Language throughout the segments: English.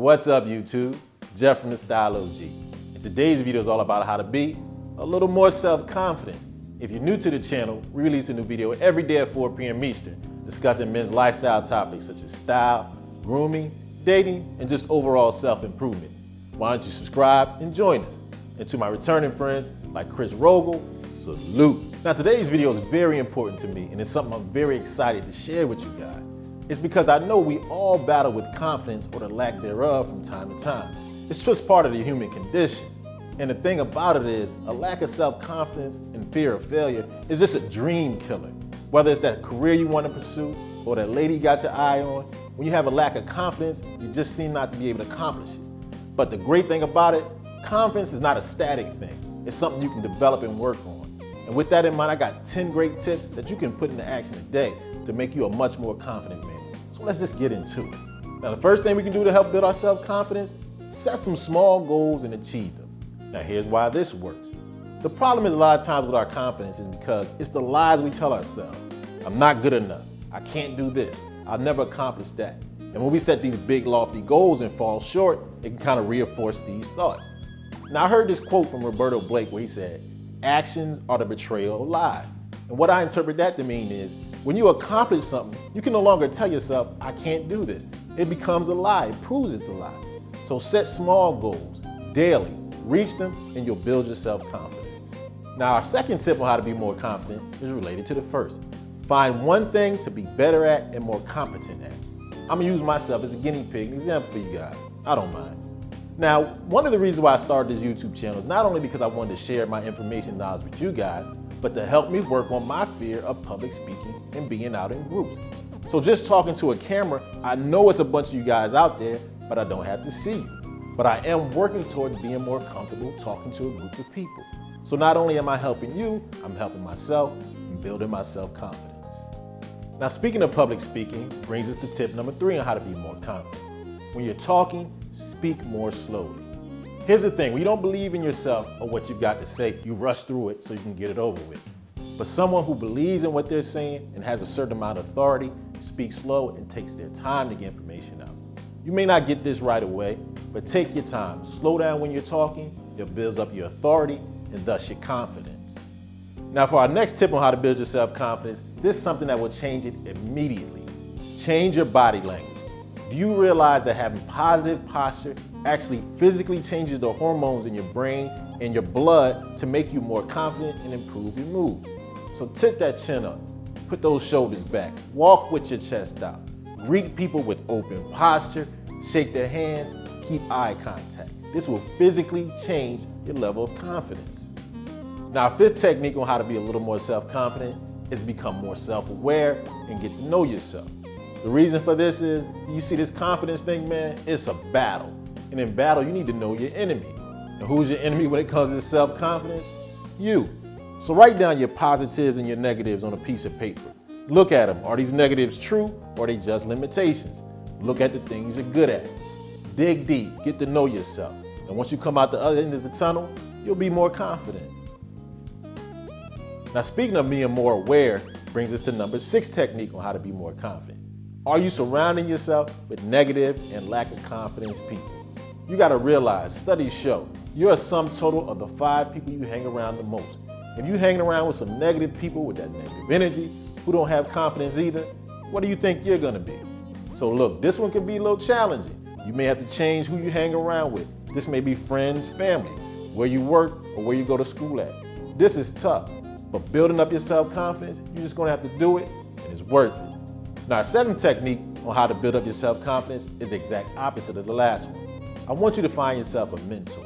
What's up, YouTube? Jeff from the Style O.G. And today's video is all about how to be a little more self-confident. If you're new to the channel, we release a new video every day at 4 p.m. Eastern, discussing men's lifestyle topics such as style, grooming, dating, and just overall self-improvement. Why don't you subscribe and join us? And to my returning friends like Chris Rogel, salute. Now today's video is very important to me, and it's something I'm very excited to share with you guys. It's because I know we all battle with confidence or the lack thereof from time to time. It's just part of the human condition. And the thing about it is, a lack of self-confidence and fear of failure is just a dream killer. Whether it's that career you want to pursue or that lady you got your eye on, when you have a lack of confidence, you just seem not to be able to accomplish it. But the great thing about it, confidence is not a static thing. It's something you can develop and work on. And with that in mind, I got 10 great tips that you can put into action today to make you a much more confident man. So let's just get into it. Now, the first thing we can do to help build our self-confidence, set some small goals and achieve them. Now, here's why this works. The problem is a lot of times with our confidence is because it's the lies we tell ourselves. I'm not good enough. I can't do this. I'll never accomplish that. And when we set these big lofty goals and fall short, it can kind of reinforce these thoughts. Now, I heard this quote from Roberto Blake where he said, "Actions are the betrayal of lies." And what I interpret that to mean is, when you accomplish something, you can no longer tell yourself, I can't do this. It becomes a lie, it proves it's a lie. So set small goals, daily, reach them, and you'll build your self-confidence. Now, our second tip on how to be more confident is related to the first. Find one thing to be better at and more competent at. I'm gonna use myself as a guinea pig, an example for you guys. I don't mind. Now, one of the reasons why I started this YouTube channel is not only because I wanted to share my information knowledge with you guys, but to help me work on my fear of public speaking and being out in groups. So just talking to a camera, I know it's a bunch of you guys out there, but I don't have to see you. But I am working towards being more comfortable talking to a group of people. So not only am I helping you, I'm helping myself and building my self-confidence. Now, speaking of public speaking brings us to tip number 3 on how to be more confident. When you're talking, speak more slowly. Here's the thing, when you don't believe in yourself or what you've got to say, you rush through it so you can get it over with. But someone who believes in what they're saying and has a certain amount of authority speaks slow and takes their time to get information out. You may not get this right away, but take your time. Slow down when you're talking. It builds up your authority and thus your confidence. Now, for our next tip on how to build your self-confidence, this is something that will change it immediately. Change your body language. Do you realize that having positive posture actually physically changes the hormones in your brain and your blood to make you more confident and improve your mood? So tip that chin up, put those shoulders back, walk with your chest out, greet people with open posture, shake their hands, keep eye contact. This will physically change your level of confidence. Now, our 5th technique on how to be a little more self-confident is to become more self-aware and get to know yourself. The reason for this is, you see this confidence thing, man, it's a battle. And in battle, you need to know your enemy. And who's your enemy when it comes to self-confidence? You. So write down your positives and your negatives on a piece of paper. Look at them. Are these negatives true or are they just limitations? Look at the things you're good at. Dig deep, get to know yourself. And once you come out the other end of the tunnel, you'll be more confident. Now, speaking of being more aware, brings us to number 6 technique on how to be more confident. Are you surrounding yourself with negative and lack of confidence people? You gotta realize, studies show, you're a sum total of the 5 people you hang around the most. If you're hanging around with some negative people with that negative energy, who don't have confidence either, what do you think you're gonna be? So look, this one can be a little challenging. You may have to change who you hang around with. This may be friends, family, where you work, or where you go to school at. This is tough, but building up your self-confidence, you're just gonna have to do it, and it's worth it. Now, our 7th technique on how to build up your self-confidence is the exact opposite of the last one. I want you to find yourself a mentor.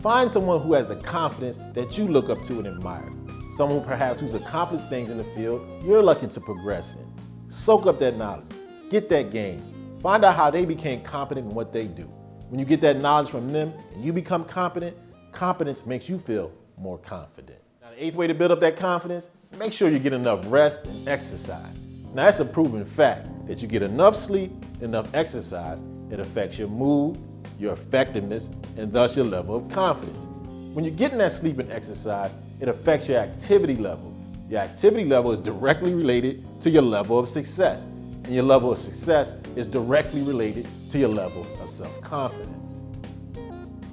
Find someone who has the confidence that you look up to and admire. Someone perhaps who's accomplished things in the field you're looking to progress in. Soak up that knowledge. Get that game. Find out how they became competent in what they do. When you get that knowledge from them and you become competent, competence makes you feel more confident. Now, the 8th way to build up that confidence, make sure you get enough rest and exercise. Now, that's a proven fact that you get enough sleep, enough exercise, it affects your mood, your effectiveness, and thus your level of confidence. When you're getting that sleep and exercise, it affects your activity level. Your activity level is directly related to your level of success. And your level of success is directly related to your level of self-confidence.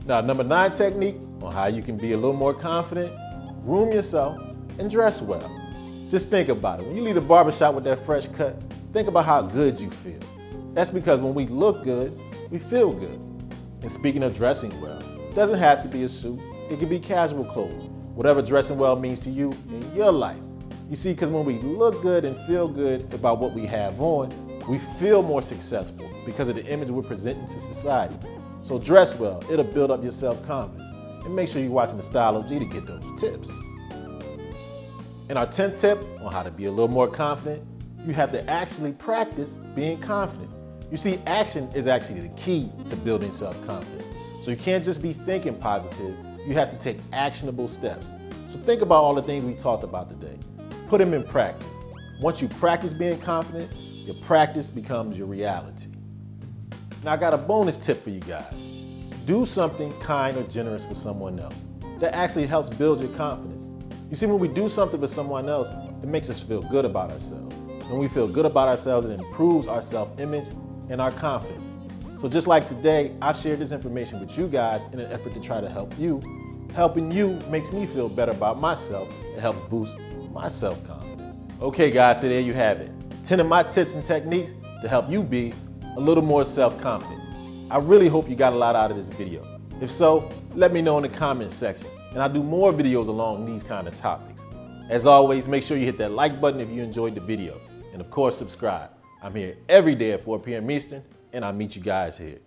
Now, number 9 technique on how you can be a little more confident: groom yourself and dress well. Just think about it. When you leave the barbershop with that fresh cut, think about how good you feel. That's because when we look good, we feel good. And speaking of dressing well, it doesn't have to be a suit. It can be casual clothes. Whatever dressing well means to you in your life. You see, because when we look good and feel good about what we have on, we feel more successful because of the image we're presenting to society. So dress well. It'll build up your self-confidence. And make sure you're watching the Style O.G to get those tips. And our 10th tip on how to be a little more confident: you have to actually practice being confident. You see, action is actually the key to building self-confidence. So you can't just be thinking positive, you have to take actionable steps. So think about all the things we talked about today. Put them in practice. Once you practice being confident, your practice becomes your reality. Now I got a bonus tip for you guys. Do something kind or generous for someone else. That actually helps build your confidence. You see, when we do something for someone else, it makes us feel good about ourselves. When we feel good about ourselves, it improves our self-image and our confidence. So just like today, I've shared this information with you guys in an effort to try to help you. Helping you makes me feel better about myself and helps boost my self-confidence. Okay guys, so there you have it. 10 of my tips and techniques to help you be a little more self-confident. I really hope you got a lot out of this video. If so, let me know in the comments section, and I'll do more videos along these kind of topics. As always, make sure you hit that like button if you enjoyed the video, and of course subscribe. I'm here every day at 4 p.m. Eastern, and I'll meet you guys here.